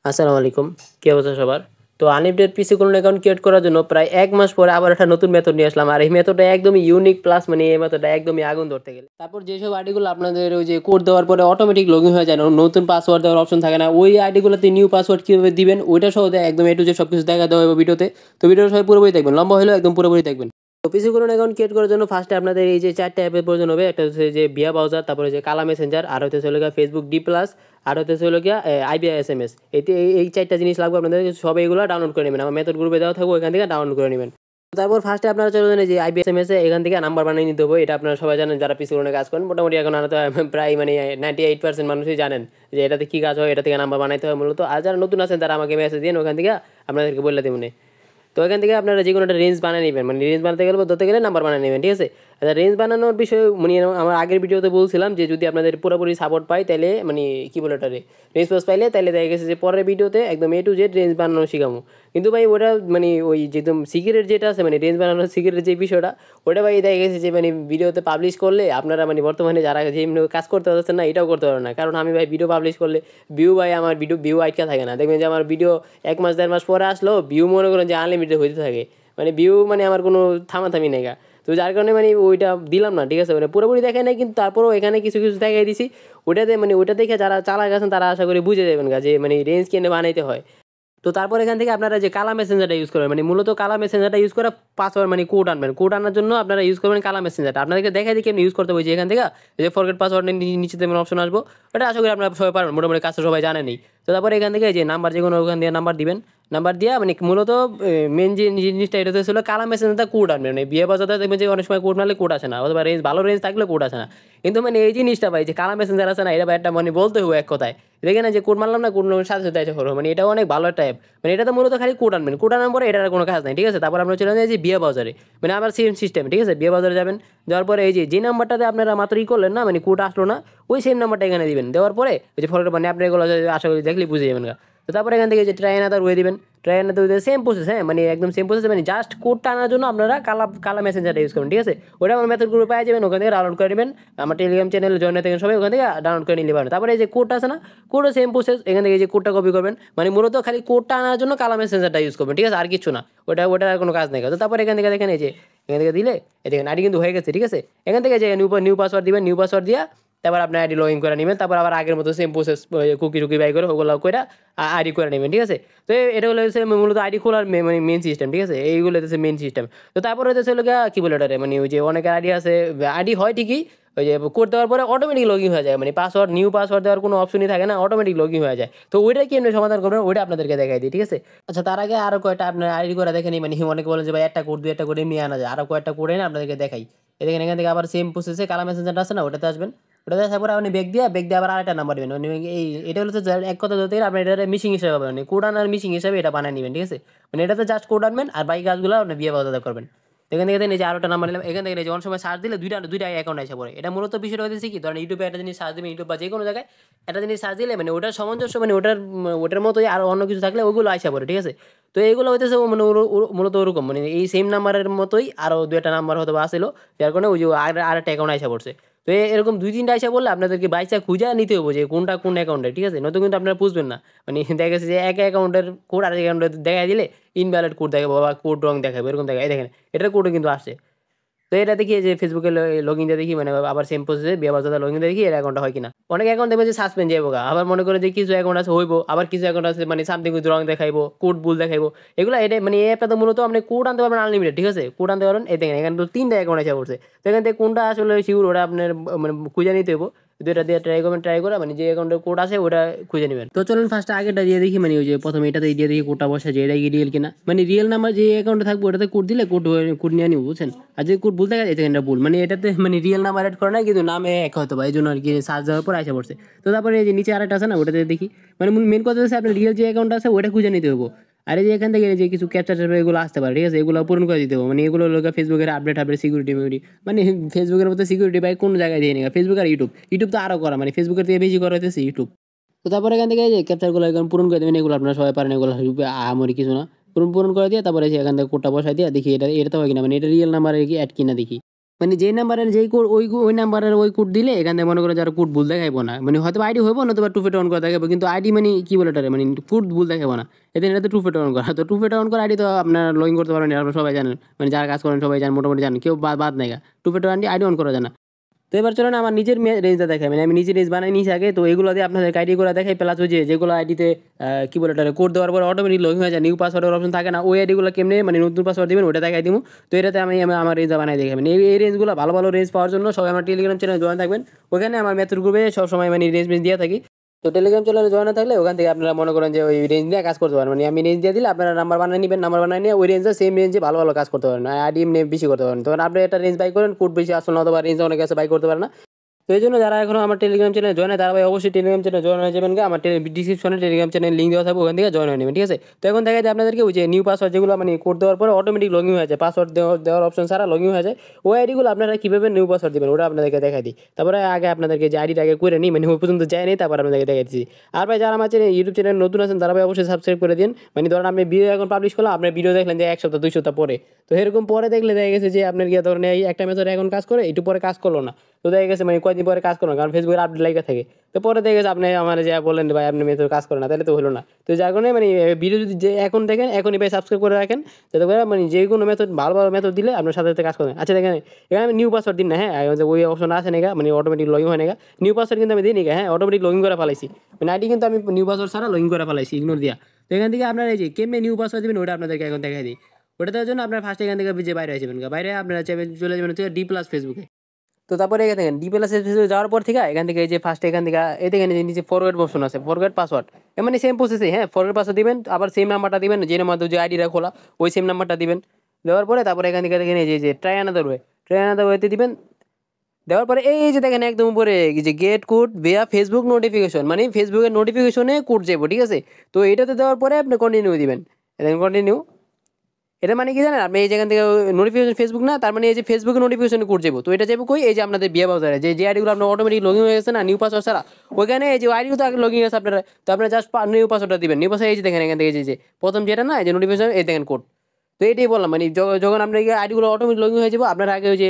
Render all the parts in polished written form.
আসসালামু আলাইকুম। কি অবস্থা সবার? তো আনলিমিটেড পিসি ক্লোন অ্যাকাউন্ট ক্রিয়েট করার জন্য প্রায় ১ মাস পরে আবার একটা নতুন মেথড নিয়ে আসলাম। আর এই মেথডটা একদমই ইউনিক প্লাস মানে এই মেথডটা একদমই আগুন ধরতে গেলে। তারপর যেসব আইডিগুলো আপনাদের ওই যে কোড দেওয়ার পরে অটোমেটিক লগইন হয়ে যায় না, নতুন পাসওয়ার্ড দেওয়ার অপশন থাকে না। ওই আইডিগুলোতে নিউ পাসওয়ার্ড কিভাবে দিবেন ওইটা সহ একদম A to Z সবকিছু দেখায় দেওয়া হবে ভিডিওতে। তো ভিডিওটা সবাই পুরোপুরি দেখবেন। লম্বা হলেও একদম পুরোপুরি দেখবেন। তো পিসি ক্লোন অ্যাকাউন্ট ক্রিয়েট করার জন্য ফার্স্টে আপনাদের এই যে ৪ টা অ্যাপের প্রয়োজন হবে। একটা হচ্ছে যে ভিয়া ব্রাউজার, তারপরে যে কালা মেসেঞ্জার, আর হচ্ছে হলো গিয়া Facebook D+, আর হচ্ছে হলো গিয়া IBISMS। এই ৪ টা জিনিস লাগবে আপনাদের। সব এগুলো ডাউনলোড করে নেবেন। আমার মেথড গ্রুপে দেওয়া থাকবে, ওইখান থেকে ডাউনলোড করে নেবেন। তারপর ফার্স্টে আপনারা চলে যাবেন এই যে IBISMS এ, এখান থেকে নাম্বার বানিয়ে নিতে হবে। এটা আপনারা সবাই জানেন যারা পিসি ক্লোনে কাজ করেন। মোটামুটি এখন তো প্রায় মানে 98% মানুষই জানেন যে এটাতে কী কাজ হয়, এটা থেকে নাম্বার বানাইতে হয় মূলত। আর যারা নতুন আছেন তারা আমাকে মেসেজ দিন, ওখান থেকে আপনাদেরকে বলে দেবেন। তো এখান থেকে আপনারা যে কোনো একটা রেঞ্জ বানিয়ে নেবেন, মানে রেঞ্জ বানাতে গেলে ধরতে গেলে নাম্বার বানিয়ে নেবেন, ঠিক আছে? আচ্ছা, রেঞ্জ বানানোর বিষয়ে মানে আমার আগের ভিডিওতে বলছিলাম যে যদি আপনাদের পুরোপুরি সাপোর্ট পাই তাহলে মানে কী বলে ওটারে রেসপন্স পাইলে তাহলে দেখা গেছে যে পরের ভিডিওতে একদম A to Z রেঞ্জ বানানো শিখামো। কিন্তু ভাই ওটা মানে ওই যে একদম সিক্রেট যেটা আছে মানে রেঞ্জ বানানোর সিক্রেট যে বিষয়টা, ওটা ভাই দেখা গেছে যে মানে ভিডিওতে পাবলিশ করলে আপনারা মানে বর্তমানে যারা যে কাজ করতে পারছেন না এটাও করতে পারবেন না। কারণ আমি ভাই ভিডিও পাবলিশ করলে ভাই আমার ভিউ আটকা থাকে না। দেখবেন যে আমার ভিডিও ১ মাস ১.৫ মাস পরে আসলেও ভিউ মনে করেন যে আনলিমিটেড হইতে থাকে। মানে মানে আমার কোনো থামাথামি নেই গা। তো যার কারণে মানে ওইটা দিলাম না, ঠিক আছে? মানে পুরোপুরি দেখায় নাই, কিন্তু তারপরেও এখানে কিছু দেখাই দিছি। ওটাতে মানে ওইটা দেখে যারা চালাক আছেন তারা আশা করি বুঝে যাবেন গা যে মানে রেঞ্জ কেনে বানাইতে হয়। তো তারপর এখান থেকে আপনারা যে কালা মেসেঞ্জারটা ইউজ করবেন, মানে মূলত কালা মেসেঞ্জারটা ইউজ করা পাসওয়ার্ড মানে কোড আনবেন। কোড আনার জন্য আপনারা ইউজ করবেন কালা মেসেঞ্জারটা। আপনাদেরকে দেখাই দিই কেমনি ইউজ করতে হবে। যে এখান থেকে যে ফরগেট পাসওয়ার্ড নিচে তেমন অপশন আসবো, ওটা আশা করি আপনারা সবাই পারবেন, মোটামুটি কাজটা সবাই জানেনই। তো তারপরে এখান থেকে যে নাম্বার যে কোনো ওখান দিয়ে নাম্বার দিবেন। নাম্বার দিয়া মানে মূলত মেন যে জিনিসটা এটা হচ্ছে কালা মেসেঞ্জারটা কোড আনবেন। মানে বিয়ে বাজাতে দেখবেন যে অনেক সময় কোড নালে কোড আসে না, অথবা রেঞ্জ ভালো রেঞ্জ থাকলে কোড আসে না। কিন্তু মানে এই জিনিসটা ভাই যে কালা মেসেঞ্জার আছে না, এটা ভাই একটা মানে বলতে হবে এক কথায়। দেখে না যে কোড মারলাম না, কোড সাথে সাথে এসে হলো, মানে এটাও অনেক ভালো একটা অ্যাপ। মানে এটাতে মূলত খালি কোড আনবেন, কোড আনার পরে এটার আর কোনো কাজ নাই, ঠিক আছে? তারপর আমরা চলে যাই যে বিয়ে বাজারে, মানে আমার সেম সিস্টেম, ঠিক আছে? বিয়ে বাজারে যাবেন, যাওয়ার পরে এই যে নাম্বারটাতে আপনারা মাত্র করলেন না, মানে কোড আসলো না, ওই সেম নাম্বারটা এখানে দিবেন। দেওয়ার পরে ওই যে ফটোটা মানে আপনি এগুলো আশা করি দেখলেই বুঝে যাবেন গা। তো তারপরে এখান থেকে যে ট্রাই আনাদার ওয়ে দিবেন। Try another way same process, হ্যাঁ, মানে একদম সেম প্রসেস, মানে জাস্ট কোডটা আনার জন্য আপনারা কালা মেসেঞ্জারটা ইউজ করবেন, ঠিক আছে? ওটা আমার মেথড গ্রুপে পেয়ে যাবেন, ওখান থেকে ডাউনলোড করে নেবেন। আমার টেলিগ্রাম চ্যানেল জয়েন হয়ে থাকেন সবাই, ওখান থেকে ডাউনলোড করে নিতে পারেন। তারপরে এই যে কোডটা আছে না, কোডও সেম প্রসেস, এখান থেকে যে কোডটা কপি করবেন, মানে মূলত খালি কোডটা আনার জন্য কালা মেসেঞ্জারটা ইউজ করবেন, ঠিক আছে? আর কিছু না, ওটার আর কোনো কাজ নেই। তো তারপরে এখান থেকে দেখেন এই যে এখান থেকে দিলে এই দেখেন আইডি কিন্তু হয়ে গেছে, ঠিক আছে? এখান থেকে যে নিউ পাসওয়ার্ড দিবেন, নিউ পাসওয়ার্ড দিয়া তারপর আপনার আইডি লগ ইন করে নেবেন। তারপর আবার আগের মতো সেম প্রসেস টুকি বাই করে ওগুলো করে আইডি করে নেবেন, ঠিক আছে? তো এটা হলো হচ্ছে মূলত আইডি খোলার মানে মেন সিস্টেম, ঠিক আছে? এইগুলো হচ্ছে মেন সিস্টেম। তো তারপরে হচ্ছে হলো কী বলে ওটারে, মানে ওই যে অনেকের আইডি আছে, আইডি হয় ঠিকই, ওই যে কোড দেওয়ার পরে অটোমেটিক লগ ইন হয়ে যায়, মানে পাসওয়ার্ড নিউ পাসওয়ার্ড দেওয়ার কোনো অপশনই থাকে না, অটোমেটিক লগ ইন হয়ে যায়। তো ওইটা কি আপনি সমাধান করবেন ওইটা আপনাদেরকে দেখাই দিই, ঠিক আছে? আচ্ছা, তার আগে আরও কয়েকটা আপনার আইডি করে দেখেনি, মানে অনেকে বলেন যে ভাই একটা কোড 2 একটা কোড এমনি আনা যায়, আরও কয়েকটা কোড এনে আপনাদেরকে দেখাই। দেখেন এখান থেকে আবার সেম প্রসেসে কালা মেসেঞ্জারটা আছে না, ওটাতে আসবেন। ওটাতে আসার পরে আপনি ব্যাগ দিয়ে আবার আরেকটা নাম্বার দেবেন, মানে এটা হলো এক কথা ধরতে গেলে আপনি এটা মিশিং হিসাবে পাবেন, মানে কোড আনার মিশিং হিসাবে এটা বানিয়ে নেবেন, ঠিক আছে? মানে এটাতে জাস্ট কোড আনবেন আর বাকি কাজগুলো আপনি বিয়ে বাজাতে করবেন। এখান থেকে এই যে আরোটা নাম্বার নিলাম, এখান থেকে যে অনেক সময় সার্চ দিলে দুইটা অ্যাকাউন্ট আসে পড়ে। এটা মূলত বিষয়টা হচ্ছে কি, ধরেন ইউটিউবে একটা জিনিস সার্চ দেবেন, ইউটিউব বা যে কোনো জায়গায় একটা জিনিস সার্চ দিলে মানে ওটার সামঞ্জস্য মানে ওটার মতোই আরও অন্য কিছু থাকলে ওগুলো আসে পড়ে, ঠিক আছে? তো এইগুলো হইতেছে মানে মূলত ওরকম, মানে এই সেম নাম্বারের মতোই আরও 2টা নাম্বার হয়তো আসলো, যার কারণে ওই যে আরেকটা অ্যাকাউন্ট আসে পড়ছে। তো এরকম 2-3টা আইসা বললে আপনাদেরকে বাইসা খুঁজা নিতে হবে যে কোনটা কোন অ্যাকাউন্টে, ঠিক আছে? নয়তো কিন্তু আপনারা বুঝবেন না। মানে দেখা গেছে যে এক অ্যাকাউন্টের কোড আরেক অ্যাকাউন্টে দেখাই দিলে ইনভ্যালিড কোড দেখাবো বা কোড রং দেখাবো, এরকম দেখায়। এই দেখেন এটার কোডও কিন্তু আসছে। তো এটা দেখি যে ফেসবুকে লগ ইন দিয়ে দেখি, মানে আবার সেম প্রসেসে বিয়ে বাজাতে লগ ইন দিয়ে দেখি এর অ্যাকাউন্টটা হয় কিনা। অনেক অ্যাকাউন্ট দেখবে যে সাসপেন্ড যাইব গা, আবার মনে করে যে কিছু অ্যাকাউন্ট আছে হইব, আবার কিছু অ্যাকাউন্ট আছে মানে সামথিং উইথ রং দেখাইবো, কোড ভুল দেখাইবো। এগুলো এটা মানে এই অ্যাপটা তো মূলত আপনি কোড আনতে পারবেন আনলিমিটেড, ঠিক আছে? কোড আনতে পারবেন। এই দেখেন এখানে তো 3টা অ্যাকাউন্ট এসে পড়ছে। তো এখান থেকে কোনটা আসলে শিওর ওটা আপনার মানে খুঁজে নিতে হইব। 2টা দিয়ে ট্রাই করবেন, ট্রাই করে মানে যে অ্যাকাউন্টের কোড আছে ওটা খুঁজে নেবেন। তো চলুন ফার্স্ট আগেরটা দিয়ে দেখি, মানে ওই যে প্রথমে এটাতে দিয়ে দেখি কোডটা বসে যে এটা কি রিয়েল কিনা। মানে রিয়েল নাম্বার যে অ্যাকাউন্টে থাকবে ওটাতে কোড দিলে কোড নিয়ে নিব, বুঝছেন? আর যে কোড ভুল দেখা যায় এটা ভুল, মানে এটাতে মানে রিয়েল নাম্বার অ্যাড করে না, কিন্তু নামে এক হয়তো বা এই জন্য আর কি সার্চ দেওয়ার পর আসে পড়ছে। তো তারপরে এই যে নিচে আরেকটা আছে না, ওটাতে দেখি। মানে মেন কথা হচ্ছে আপনার রিয়েল যে অ্যাকাউন্ট আছে ওটা খুঁজে নিতে হবে। আর এই যে এখান থেকে যে কিছু ক্যাপচার এগুলো আসতে পারে, ঠিক আছে? এগুলো পূরণ করে দিতে হবে। মানে এগুলো লোক ফেসবুকের আপডেট সিকিউরিটি মানে ফেসবুকের মতো সিকিউরিটি ভাই কোন জায়গায় দিয়ে নিয়ে ফেসবুক আর ইউটিউব তো আরও করা, মানে ফেসবুকের থেকে বেশি করা হচ্ছে ইউটিউব। তো তারপরে এখান থেকে যে ক্যাপচারগুলো এখন পূরণ করে দেবেন, এগুলো আপনারা সবাই পারেন, এগুলো আমরি কিছু না। পূরণ করে দিয়ে তারপরে এখান থেকে কোডটা বসাই দিয়ে দেখি এটা তো হয় কিনা, মানে এটা রিয়েল নাম্বার অ্যাড কিনা দেখি। মানে যেই নাম্বারের যেই কোড ওই নাম্বারের ওই কোড দিলে এখান থেকে মনে করেন যারা কোড ভুল দেখাইবো না, মানে হয়তো আইডি হইব না, তো টু ফেট অন করে দেখাবো, কিন্তু আইডি মানে কি বলে এটারে, মানে কোড ভুল দেখাবো না। এতে এটা তো টু ফেট অন করা, তো টু ফেট অন করা আইডি তো আপনার লগ ইন করতে পারবেন, আপনারা সবাই জানেন, মানে যারা কাজ করেন সবাই জানেন, মোটামুটি জানেন, কেউ বাদ নাই। টু ফেট আইডি অন করা যায় না। তো এবার চলেন আমার নিজের রেঞ্জটা দেখাই, মানে আমি নিজের রেঞ্জ বানাই নিয়েছি আগে, তো এগুলো দিয়ে আপনাদের আইডি করে দেখাই, প্লাস ওই যেগুলো আইডিতে কি বলে এটা কোড দেওয়ার পর অটোমেটিক লগ ইন হয়ে যায়, নিউ পাসওয়ার্ডের অপশন থাকে না, ওই আইডিগুলো কেমনে মানে নতুন পাসওয়ার্ড দিবেন ওটা দেখাই দিব। তো এটাতে আমি আমার রেঞ্জটা বানাই দেখাবেন। এই রেঞ্জগুলো ভালো ভালো রেঞ্জ পাওয়ার জন্য সবাই আমার টেলিগ্রাম চ্যানেল জয়েন থাকবেন, ওখানে আমার মেথড গ্রুপে সবসময় মানে রেঞ্জ দিয়ে থাকি। তো টেলিগ্রাম চ্যানেলে জয়েন থাকলে ওখান থেকে আপনারা মনে করেন যে ওই রেঞ্জ নিয়ে কাজ করতে পারেন, মানে আমি রেঞ্জ দিয়ে দিলে আপনারা নাম্বার বানিয়ে নেবেন, নাম্বার বানিয়ে নিয়ে ওই রেঞ্জে সেম রেঞ্জে ভালো ভালো কাজ করতে পারেন, আইডি এমনি বেশি করতে পারেন। তখন আপনি একটা রেঞ্জ বাই করেন, কোড বেশি আসলে অথবা রেঞ্জ অনেক কাছে বাই করতে পারেন না। তো এই জন্য যারা এখনো আমার টেলিগ্রাম চ্যানেলে জয়েন হয় তারা ভাই অবশ্যই টেলিগ্রাম চ্যানেলে জয়েন হয়ে যাবেন। আমার ডিসক্রিপশনে টেলিগ্রাম চ্যানেল লিঙ্ক দেওয়া থাকবে, ওখান থেকে জয়েন হয়ে নেবেন, ঠিক আছে। তো এখন দেখা যায় আপনাদেরকে ওই যে নিউ পাসওয়ার্ড যেগুলো মানে কোড দেওয়ার পরে অটোমেটিক লগ ইন হয়ে যায়, পাসওয়ার্ড দেওয়ার অপশন ছাড়া লগ ইন হয়ে যায়, ওই আইডিগুলো আপনারা কীভাবে নিউ পাসওয়ার্ড দেবেন ওটা আপনাদেরকে দেখাই দিই। তারপরে আগে আপনাদেরকে যে আইডিটা আগে করে নিই, মানে ওই পর্যন্ত যায় নেই, তারপর আপনাদেরকে দেখাই দিচ্ছি। আর ভাই যারা আমার ইউটিউব চ্যানেল নতুন আছেন তারা ভাই অবশ্যই সাবস্ক্রাইব করে দিন। মানে ধরেন আপনি ভিডিও এখন পাবলিশ করলাম, আপনার ভিডিও দেখলেন যে 1 সপ্তাহ 2 সপ্তাহ পরে, তো এরকম পরে দেখলে দেখা গেছে যে আপনার গিয়ে ধরেন এই একটা মেথড এখন কাজ করে, একটু পরে কাজ করলো না, তো দেখা গেছে মানে কয়েকদিন পরে কাজ করলো না, কারণ ফেসবুকের আপডেট লাগে থাকে। তো পরে দেখে গেছে আপনি আমার যা বললেন ভাই আপনি মেথড কাজ করে না, তাহলে তো হলো না। তো যার কারণে মানে ভিডিও যদি যে এখন দেখেন এখনই ভাই সাবস্ক্রাইব করে রাখেন, যাতে করে মানে যে কোনো মেথড ভালো ভালো মেথড দিলে আপনার সাথে সাথে কাজ করেন। আচ্ছা দেখেন এখানে আমি নিউ পাসওয়ার্ড দিন না, হ্যাঁ ওই অপশন আছে না, মানে অটোমেটিক লগ ইন হয় না, নিউ পাসওয়ার্ড কিন্তু আমি দিই না, হ্যাঁ অটোমেটিক লগ ইন করে ফেলাইছি, মানে আইডি কিন্তু আমি নিউ পাসওয়ার্ড ছাড়া লগ ইন করে ফেলাইছি ইগনোর দিয়া। তো এখান থেকে আপনারা এই যে কেমনে নিউ পাসওয়ার্ড দেবেন ওটা আপনাদেরকে এখন দেখাই দিই। ওটা দেওয়ার জন্য আপনার ফার্স্ট এখান থেকে যে বাইরে আসবেন, বাইরে আপনারা চলে যাবেন হচ্ছে ডি প্লাস ফেসবুকে। তো তারপরে এখানে দেখেন ডি প্লাস ফেসবুকে যাওয়ার পর থেকে এখান থেকে এই যে ফার্স্ট এখান থেকে এখানে নিচে ফরওয়ার্ড অপশন আছে, ফরওয়ার্ড পাসওয়ার্ড, মানে সেম প্রসেসে, হ্যাঁ ফরওয়ার্ড পাসওয়ার্ড দিবেন, আবার সেম নাম্বারটা দিবেন যে নাম্বার যে আইডিটা খোলা ওই সেম নাম্বারটা দিবেন। দেওয়ার পরে তারপরে এখান থেকে দেখেন এই যে ট্রাই আনাদার ওয়েতে দিবেন। দেওয়ার পরে এই যে দেখেন একদম উপরে যে gate code Villa Facebook notification, মানে ফেসবুকের নোটিফিকেশনে কোড যাবো, ঠিক আছে। তো এটাতে দেওয়ার পরে আপনি কন্টিনিউ দিবেন, দেখেন কন্টিনিউ। এটা মানে কি জানেন আপনি এই যেখান থেকে নোটিফিকেশন ফেসবুক না, তার মানে এই যে ফেসবুকের নোটিফিকেশন কোড যাবো, তো এটা যাবো কই এই যে আপনাদের বিয়ে বাজারে যে আইডিগুলো আপনার অটোমেটিক লগ ইন হয়ে গেছে না নিউ পাসওয়ার্ড ছাড়া, ওইখানে এই যে আইডিগুলো তো লগ ইন আছে আপনারা, তো আপনারা জাস্ট নিউ পাসওয়ার্ডটা দিবেন। নিউ পাসওয়ার্ড এই যে দেখেন এখান থেকে যে প্রথম যেটা না এই যে নোটিফিকেশন এই দেখেন কোড। তো এটাই বললাম, মানে যখন আপনার আইডিগুলো অটোমেটিক লগ ইন হয়ে যাবো, আপনার আগে ওই যে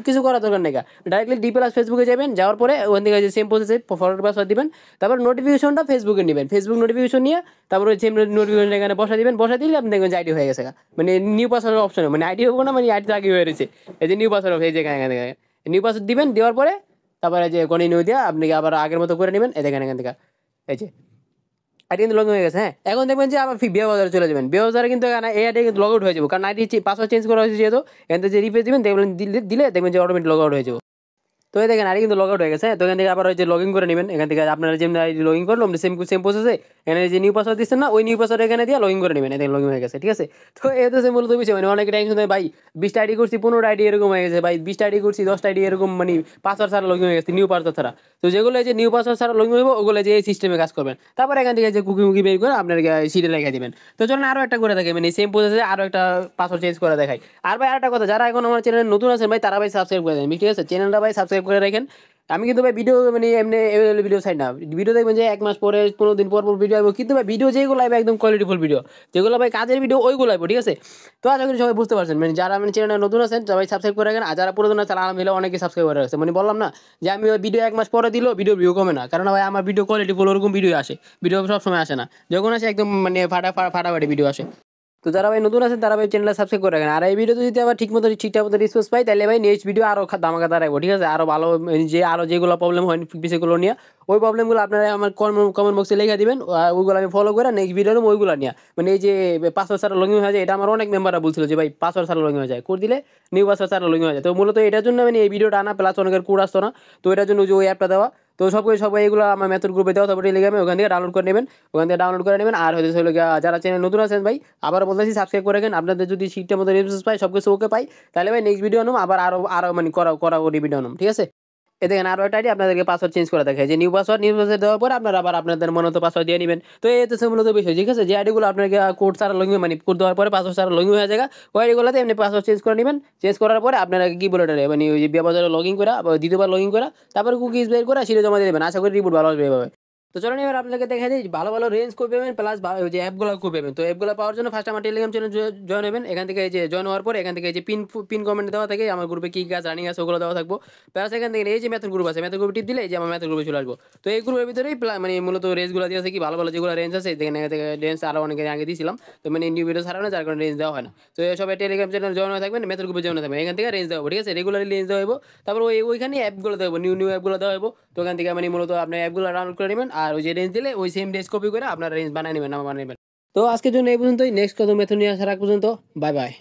কিছু করার দরকার নেই, ডাইরেক্টলি ডি প্লাস ফেসবুকে যাবেন, যাওয়ার পরে ওখান থেকে যে সেম প্রসেসে ফরওয়ার্ড পাসওয়ার্ড দিবেন, তারপর নোটিফিকেশনটা ফেসবুকে নেবেন, ফেসবুক নোটিফিকেশন নিয়ে তারপরে সেম নোটিফিকেশন এখানে বসা দিবেন, বসা দিলে আপনি দেখবেন যে আইডি হয়ে গেছে, মানে নিউ পাসওয়ার্ডের অপশন, মানে আইডি হবো না, মানে আইডি তো আগে হয়ে রয়েছে, এই যে নিউ পাসওয়ার্ড এই যে এখান থেকে নিউ পাসওয়ার্ড দিবেন, দেওয়ার পরে তারপরে যে কন্টিনিউ দিয়ে আপনি আবার আগের মতো করে নেবেন, এই দেখেন এখান থেকে এই যে আইডি কিন্তু লগ ইন হয়ে গেছে। হ্যাঁ এখন দেখবেন যে আবার বিয়ে বাজারে চলে যাবেন, বিয়ে বাজারে কিন্তু এই আইডি কিন্তু লগ আউট হয়ে যাবো, কারণ আইডি পাসওয়ার্ড চেঞ্জ করা হয়েছে যেহেতু, এখান থেকে যে রিফ্রেশ দিবেন দেখবেন দিলে দেখবেন যে অটোমেটিক লগ আউট হয়ে যাবো। তো এই দেখেন আইডি কিন্তু লগ আউট হয়ে গেছে, তো এখান থেকে আবার ওই যে লগ ইন করে নেবেন, এখান থেকে আপনারা যেমনি আইডি লগ ইন করলাম সেম প্রসেসে এখানে যে নিউ পাসওয়ার্ড দিচ্ছেন না ওই নিউ পাসওয়ার্ড এখানে দিয়ে লগ ইন করে নেবেন, এখানে লগ ইন হয়ে গেছে, ঠিক আছে। তো এটা হচ্ছে মূলত বিষয়, মানে অনেকে টেনশন দেয় ভাই 20টা আইডি করছি 15টা আইডি এরকম হয়ে গেছে, ভাই 20টা আইডি করছি 10টা আইডি এরকম, মানে পাসওয়ার্ড ছাড়া লগ ইন হয়ে গেছে নিউ পাসওয়ার্ড ছাড়া। তো যেগুলো যে নিউ পাসওয়ার্ড ছাড়া লগ ইন হইব ওগুলো যে এই সিস্টেমে কাজ করবেন, তারপর এখান থেকে যে কুকি বের করে আপনার সিটে লেখা দিবেন। তো চলুন আরও একটা করে দেখে, মানে সেম প্রসেসে আরও একটা পাসওয়ার্ড চেঞ্জ করে দেখাই। আর ভাই আরেকটা কথা, যারা এখন আমার চ্যানেলে নতুন আছেন ভাই তারা ভাই সাবস্ক্রাইব করে দেন, ঠিক আছে, চ্যানেলটা ভাই সাবস্ক্রাইব করে রাখেন। আমি কিন্তু ভাই ভিডিও মানে এমনি ভিডিও চাই না, ভিডিও দেখবেন যে 1 মাস পরে 15 দিন পর ভিডিও আসবো, কিন্তু ভাই ভিডিও যেগুলো আসবে একদম কোয়ালিটিফুল ভিডিও, যেগুলো ভাই কাজের ভিডিও ওইগুলো আসবো, ঠিক আছে। তো আশা করি সবাই বুঝতে পারছেন, মানে যারা মানে চ্যানেলে নতুন আছেন সবাই সাবস্ক্রাইব করে রাখেন, আর যারা পুরাতন আছেন আলহামদুলিল্লাহ অনেকে সাবস্ক্রাইব করে রাখছে। মানে বললাম না যে আমি ভিডিও 1 মাস পরে দিলেও ভিউ কমে না, কারণ ভাই আমার ভিডিও কোয়ালিটিফুল ওরকম ভিডিও আসে, ভিডিও সবসময় আসে না, যখন আসে একদম মানে ফাটাফাটি ভিডিও আসে। তো যারা ভাই নতুন আছেন তারা ভাই চ্যানেলটা সাবস্ক্রাইব করে রাখেন, আর এই ভিডিওতে যদি আবার ঠিকঠাক মতো রেসপন্স পাই তাহলে ভাই নেক্সট ভিডিও আরও ধামাকাদার রাখবো, ঠিক আছে, আরও ভালো আরও যেগুলো প্রবলেম হয় বিষয়গুলো নিয়ে, ওই প্রবলেমগুলো আপনারা আমার কমেন্ট বক্সে লিখে দিবেন, ওইগুলো আমি ফলো করে নেক্সট ভিডিও নেব ওইগুলো নিয়ে। মানে এই যে পাসওয়ার্ড ছাড়া লগ ইন হয়ে যায়, এটা আমার অনেক মেম্বাররা বলছিল যে ভাই পাসওয়ার্ড ছাড়া লগ ইন হয়ে যায়, করে দিলে নিউ পাসওয়ার্ড ছাড়া লগ ইন হয়ে যায়। তো মূলত এটার জন্য মানে এই ভিডিওটা আনা, প্লাস অনেকের কোড আসতো না, তো এটার জন্য ওই অ্যাপটা দেওয়া। তো সবাই এগুলো আমার মেথড গ্রুপে দেওয়া, তারপরে টেলিগ্রামে ওখান থেকে ডাউনলোড করে নেবেন, আর হয়তো যারা চ্যানেল নতুন আছেন ভাই আবার বলতেছি সাবস্ক্রাইব করে রাখেন, আপনাদের যদি ঠিকঠাক মতো রেসপন্স পাই সব কিছু ওকে পাই তাহলে ভাই নেক্সট ভিডিও আনুম, আবার আরও মানে করা ভিডিও আনুম, ঠিক আছে। এ দেখেন আরও একটা আইডি আপনাদেরকে পাসওয়ার্ড চেঞ্জ করে দেখায়, যে নিউ পাসওয়ার্ড দেওয়ার পর আপনারা আবার আপনাদের মূলত পাসওয়ার্ড দিয়ে নেবেন। তো এই তো মূলত বিষয়, ঠিক আছে, যে আইডিগুলো আপনাকে কোড ছাড়া লগ ইন, মানে কোড দেওয়ার পরে পাসওয়ার্ড ছাড়া লগ ইন হয়ে যায় ওই আইডিগুলোতে এমনি পাসওয়ার্ড চেঞ্জ করে নেবেন, চেঞ্জ করার পরে আপনারা কি বলে এটা মানে ওই যে বাজারে লগ ইন করা দ্বিতীয়বার লগ ইন করা, তারপরে কুকিজ বের করে সেটা জমা দিয়ে দেবেন, আশা করি রিপোর্ট ভালো আসবে এভাবে। তো চলুন এবার আপনাকে দেখা দিই ভালো ভালো রেঞ্জ কই পাবেন প্লাস ওই যে অ্যাপগুলো কই পাবেন। তো অ্যাপগুলো পাওয়ার জন্য ফার্স্ট আমার টেলিগ্রাম চ্যানেল জয়েন হবেন। এখান থেকে এই যে জয়েন হওয়ার পরে এখান থেকে এই যে পিন কমেন্ট দেওয়া থাকে আমার গ্রুপে কি কাজ রানিং আছে ওগুলো দেওয়া থাকবো। প্লাস এখান থেকে এই যে মেথড গ্রুপ আছে মেথড গ্রুপ টিপ দিলে এই যে আমার মেথড গ্রুপে চলে আসবো। তো এই গ্রুপের ভিতরেই মানে মূলত রেঞ্জগুলো দিয়ে আছে কি ভালো ভালো যেগুলো রেঞ্জ আছে এখান থেকে রেঞ্জ আরও অনেকে আগে দিয়েছিলাম। তো মানে নিউ ভিডিও ছাড়া না যার কারণে রেঞ্জ দেওয়া হয় না। তো সবাই টেলিগ্রাম চ্যানেল জয়েন হয়ে থাকবেন মেথড গ্রুপে জয়েন হয়ে থাকবেন এখান থেকে রেঞ্জ দেওয়া হবে, ঠিক আছে, রেগুলারলি রেঞ্জ দেওয়া হবো। তারপর ওইখানে অ্যাপগুলো দেওয়া নিউ নিউ অ্যাপগুলো দেওয়া হবো। তো ওখান থেকে মানে মূলত আপনার অ্যাপগুলো ডাউনলোড করে নেবেন আর ওই যে রেঞ্জ দিলে ওই সেম রেঞ্জ কপি করে আপনার রেঞ্জ বানিয়ে নেবেন নাম বানিয়ে নেবেন। তো আজকের জন্য এই পর্যন্তই, নেক্সট কত মেথড নিয়ে আসার আগ পর্যন্ত বাই বাই।